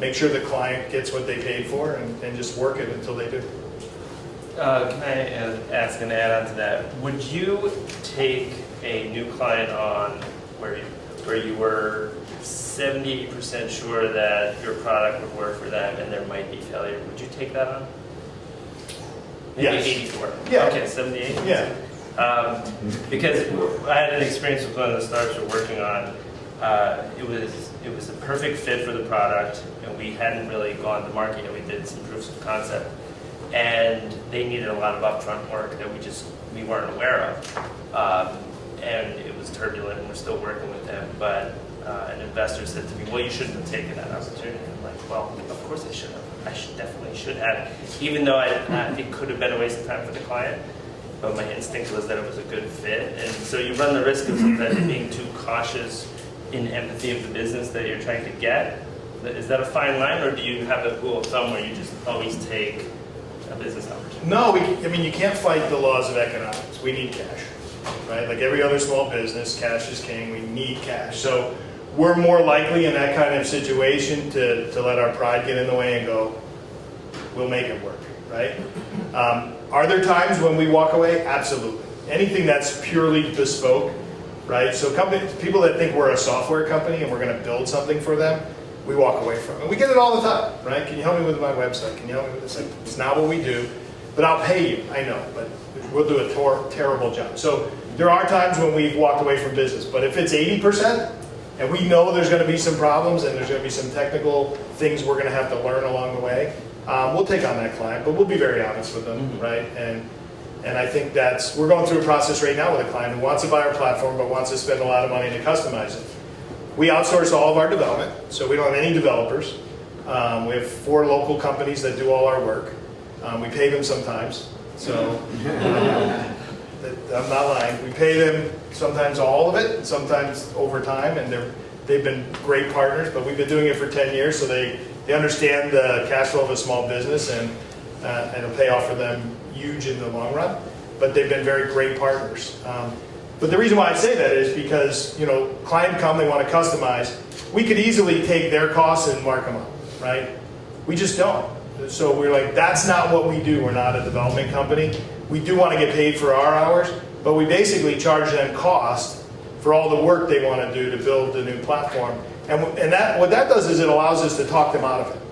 Make sure the client gets what they paid for, and just work it until they do. Can I ask an add-on to that? Would you take a new client on where you were 78% sure that your product would work for them and there might be failure? Would you take that on? Maybe Yes. 84. Yeah. Okay, 78. Yeah. Because I had an experience with one of the startups we're working on. It was a perfect fit for the product, and we hadn't really gone to market yet. We did some proofs of concept. And they needed a lot of upfront work that we weren't aware of. And it was turbulent, and we're still working with them. But an investor said to me, well, you shouldn't have taken that opportunity. I'm like, well, of course I should have. Definitely should have. Even though it could have been a waste of time for the client. But my instinct was that it was a good fit. And so you run the risk of sometimes being too cautious in empathy of the business that you're trying to get. Is that a fine line, or do you have a rule of thumb where you just always take a business opportunity? No, you can't fight the laws of economics. We need cash, right? Like every other small business, cash is king. We need cash. So we're more likely in that kind of situation to let our pride get in the way and go, we'll make it work, right? Are there times when we walk away? Absolutely. Anything that's purely bespoke, right? So people that think we're a software company and we're going to build something for them, we walk away from. And we get it all the time, right? Can you help me with my website? Can you help me with this? Like, it's not what we do, but I'll pay you. I know, but we'll do a terrible job. So there are times when we've walked away from business, but if it's 80%, and we know there's going to be some problems and there's going to be some technical things we're going to have to learn along the way, we'll take on that client, but we'll be very honest with them, right? And I think we're going through a process right now with a client who wants to buy our platform but wants to spend a lot of money to customize it. We outsource all of our development, so we don't have any developers. We have 4 local companies that do all our work. We pay them sometimes, so I'm not lying. We pay them sometimes all of it, sometimes over time, and they've been great partners, but we've been doing it for 10 years, so they understand the cash flow of a small business, and it'll pay off for them huge in the long run. But they've been very great partners. But the reason why I say that is because, client come, they want to customize. We could easily take their costs and mark them up, right? We just don't. So we're like, that's not what we do. We're not a development company. We do want to get paid for our hours, but we basically charge them cost for all the work they want to do to build the new platform. And what that does is it allows us to talk them out of it,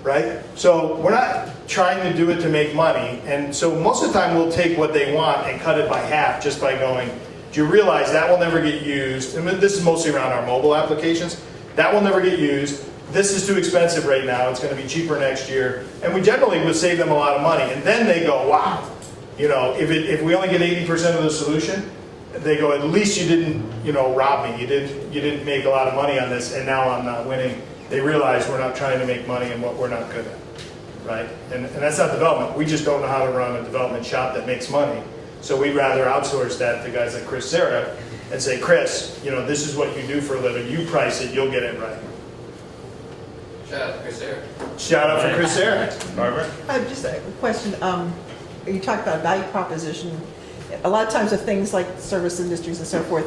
right? So we're not trying to do it to make money. And so most of the time we'll take what they want and cut it by half just by going, do you realize that will never get used? And this is mostly around our mobile applications. That will never get used. This is too expensive right now. It's going to be cheaper next year. And we generally would save them a lot of money. And then they go, wow, if we only get 80% of the solution, they go, at least you didn't, rob me. You didn't make a lot of money on this, and now I'm not winning. They realize we're not trying to make money in what we're not good at, right? And that's not development. We just don't know how to run a development shop that makes money. So we'd rather outsource that to guys like Chris Serra and say, Chris, this is what you do for a living. You price it, you'll get it right. Shout out to Chris Serra. Shout out for Chris Serra. Barbara? Just a question. You talked about value proposition. A lot of times with things like service industries and so forth,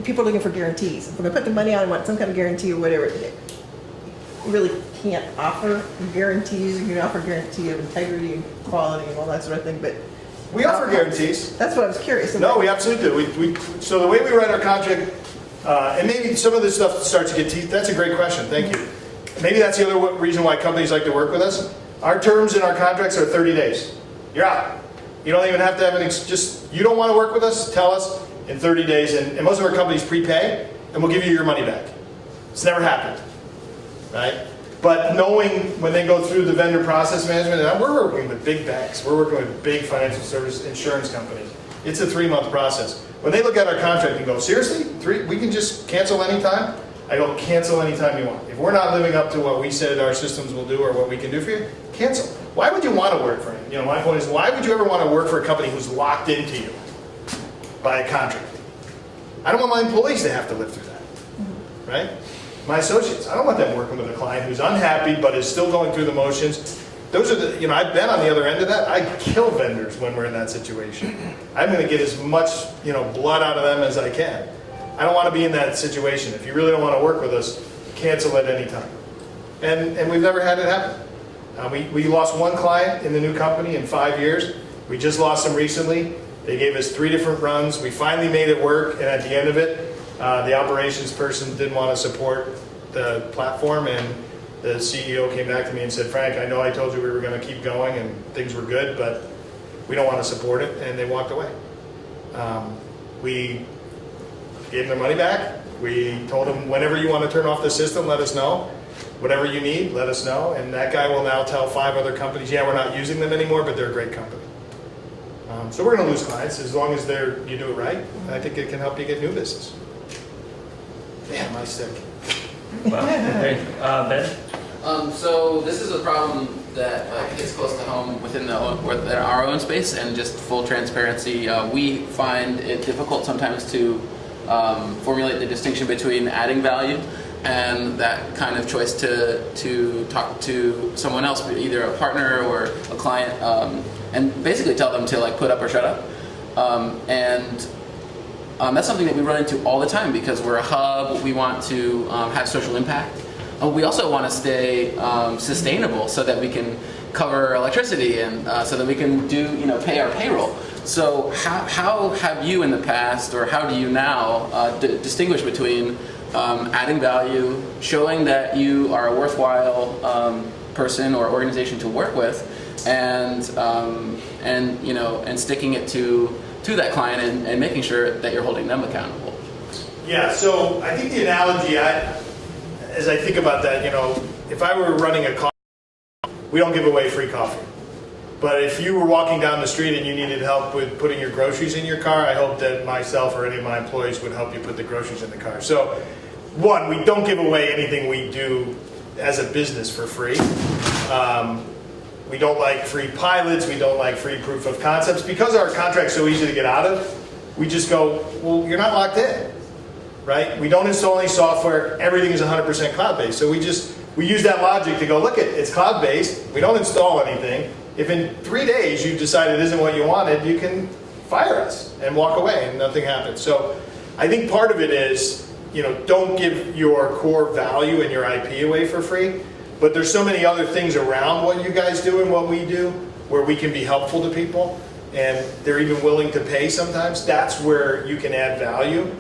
people are looking for guarantees. If I put the money on, I want some kind of guarantee or whatever. You really can't offer guarantees. You can offer guarantee of integrity and quality and all that sort of thing, but We offer guarantees. that's what I was curious about. No, we absolutely do. So the way we write our contract, and maybe some of this stuff starts to get teeth. That's a great question. Thank you. Maybe that's the other reason why companies like to work with us. Our terms in our contracts are 30 days. You're out. You don't even have to have you don't want to work with us, tell us in 30 days. And most of our companies prepay, and we'll give you your money back. It's never happened, right? But knowing when they go through the vendor process management, and we're working with big banks, we're working with big financial service insurance companies. It's a 3-month process. When they look at our contract and go, seriously, we can just cancel anytime? I go, cancel anytime you want. If we're not living up to what we said our systems will do or what we can do for you, cancel. Why would you want to work for him? My point is, why would you ever want to work for a company who's locked into you by a contract? I don't want my employees to have to live through that, right? My associates, I don't want them working with a client who's unhappy but is still going through the motions. Those are I've been on the other end of that. I kill vendors when we're in that situation. I'm going to get as much, blood out of them as I can. I don't want to be in that situation. If you really don't want to work with us, cancel at any time. And we've never had it happen. We lost one client in the new company in 5 years. We just lost them recently. They gave us 3 different runs. We finally made it work, and at the end of it, the operations person didn't want to support the platform, and the CEO came back to me and said, Frank, I know I told you we were going to keep going and things were good, but we don't want to support it, and they walked away. We gave them their money back. We told them, whenever you want to turn off the system, let us know. Whatever you need, let us know. And that guy will now tell 5 other companies, yeah, we're not using them anymore, but they're a great company. So we're going to lose clients as long as you do it right. I think it can help you get new business. Man, my stick. Wow. Ben? So this is a problem that hits close to home within our own space, and just full transparency, we find it difficult sometimes to formulate the distinction between adding value and that kind of choice to talk to someone else, either a partner or a client, and basically tell them to put up or shut up. That's something that we run into all the time because we're a hub. We want to have social impact. We also want to stay sustainable so that we can cover electricity and so that we can pay our payroll. So how have you in the past, or how do you now distinguish between adding value, showing that you are a worthwhile person or organization to work with, and sticking it to that client and making sure that you're holding them accountable? Yeah, so I think the analogy, as I think about that, if I were running a coffee, we don't give away free coffee. But if you were walking down the street and you needed help with putting your groceries in your car, I hope that myself or any of my employees would help you put the groceries in the car. So, one, we don't give away anything we do as a business for free. We don't like free pilots. We don't like free proof of concepts. Because our contract's so easy to get out of, we just go, well, you're not locked in, right? We don't install any software. Everything is 100% cloud-based. So we use that logic to go, look, it's cloud-based. We don't install anything. If in 3 days you decide it isn't what you wanted, you can fire us and walk away and nothing happens. So I think part of it is, don't give your core value and your IP away for free. But there's so many other things around what you guys do and what we do where we can be helpful to people, and they're even willing to pay sometimes. That's where you can add value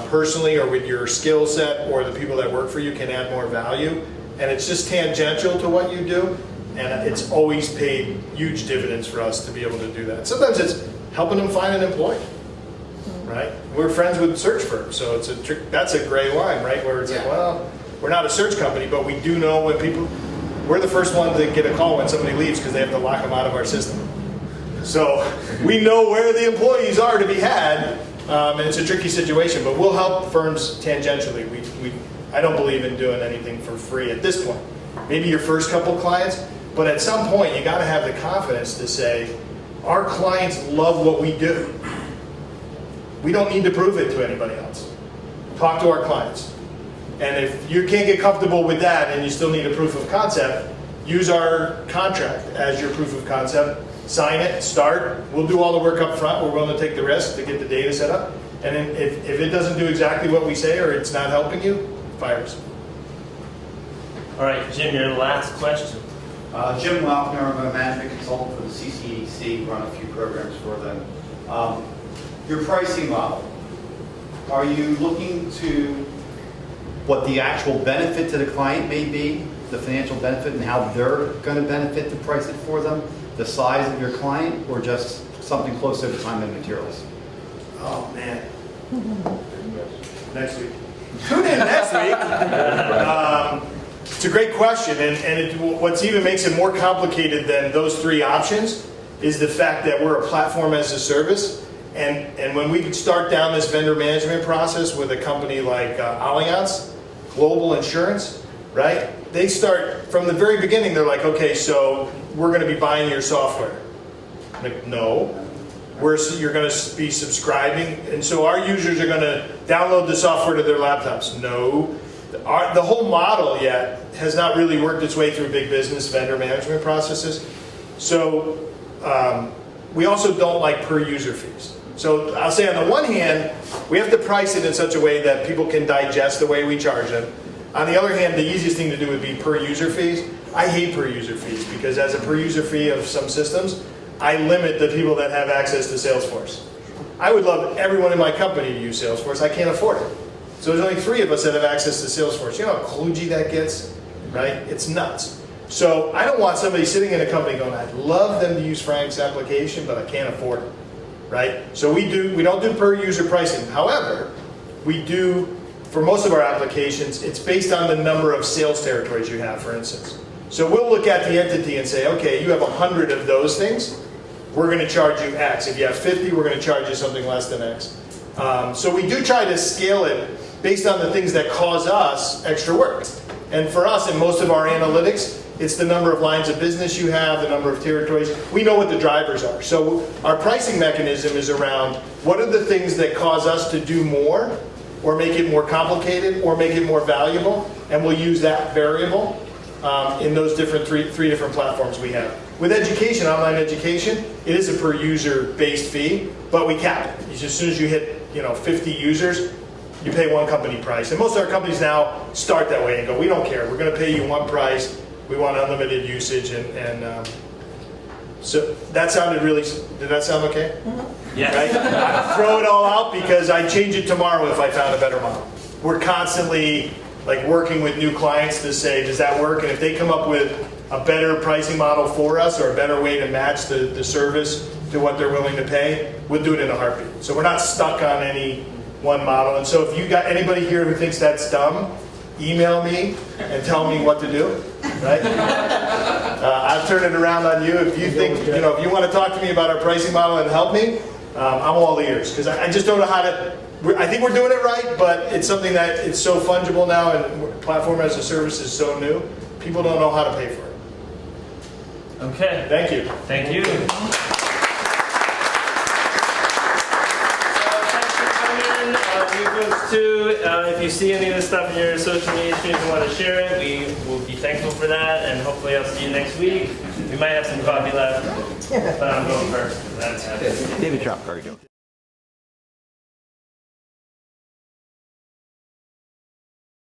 personally, or with your skill set, or the people that work for you can add more value. And it's just tangential to what you do, and it's always paid huge dividends for us to be able to do that. Sometimes it's helping them find an employee, right? We're friends with search firms, so that's a gray line, right? Where it's like, well, we're not a search company, but we do know when we're the first one to get a call when somebody leaves because they have to lock them out of our system. So we know where the employees are to be had, and it's a tricky situation, but we'll help firms tangentially. I don't believe in doing anything for free at this point. Maybe your first couple clients, but at some point you got to have the confidence to say, our clients love what we do. We don't need to prove it to anybody else. Talk to our clients. And if you can't get comfortable with that and you still need a proof of concept, use our contract as your proof of concept. Sign it, start. We'll do all the work up front. We're willing to take the risk to get the data set up. And then if it doesn't do exactly what we say or it's not helping you, fire us. All right, Jim, your last question. Jim Lautner, I'm a management consultant for the CCEC, run a few programs for them. Your pricing model, are you looking to what the actual benefit to the client may be, the financial benefit, and how they're going to benefit to price it for them, the size of your client, or just something closer to time and materials? Oh, man. Next week. Tune in next week. It's a great question, and what's even makes it more complicated than those three options is the fact that we're a platform as a service. And when we start down this vendor management process with a company like Allianz Global Insurance, right? They start from the very beginning. They're like, okay, so we're going to be buying your software. I'm like, no, you're going to be subscribing, and so our users are going to download the software to their laptops. No, the whole model yet has not really worked its way through big business vendor management processes. So we also don't like per user fees. So I'll say on the one hand, we have to price it in such a way that people can digest the way we charge them. On the other hand, the easiest thing to do would be per user fees. I hate per user fees because as a per user fee of some systems, I limit the people that have access to Salesforce. I would love everyone in my company to use Salesforce. I can't afford it. So there's only 3 of us that have access to Salesforce. You know how kludgy that gets, right? It's nuts. So I don't want somebody sitting in a company going, I'd love them to use Frank's application, but I can't afford it. Right? So we don't do per user pricing. However, we do, for most of our applications, it's based on the number of sales territories you have, for instance. So we'll look at the entity and say, okay, you have 100 of those things, we're going to charge you X. If you have 50, we're going to charge you something less than X. So we do try to scale it based on the things that cause us extra work. And for us, in most of our analytics, it's the number of lines of business you have, the number of territories. We know what the drivers are. So our pricing mechanism is around what are the things that cause us to do more, or make it more complicated, or make it more valuable, and we'll use that variable in those different three different platforms we have. With education, online education, it is a per user based fee, but we cap it. As soon as you hit 50 users, you pay one company price. And most of our companies now start that way and go, we don't care. We're going to pay you one price. We want unlimited usage, and so that sounded really. Did that sound okay? Mm-hmm. Yeah. Right? I throw it all out because I'd change it tomorrow if I found a better model. We're constantly working with new clients to say, does that work? And if they come up with a better pricing model for us or a better way to match the service to what they're willing to pay, we'll do it in a heartbeat. So we're not stuck on any one model. And so if you got anybody here who thinks that's dumb, email me and tell me what to do, right? I'll turn it around on you. If you think, if you want to talk to me about our pricing model and help me, I'm all ears, because I just don't know how to. I think we're doing it right, but it's something that it's so fungible now, and platform as a service is so new. People don't know how to pay for it. Okay. Thank you. Thank you. So thanks for coming. You folks too. If you see any of this stuff in your social media streams and want to share it, we will be thankful for that. And hopefully I'll see you next week. We might have some coffee left, but I'm going first. That's it. David Trump, how are you doing?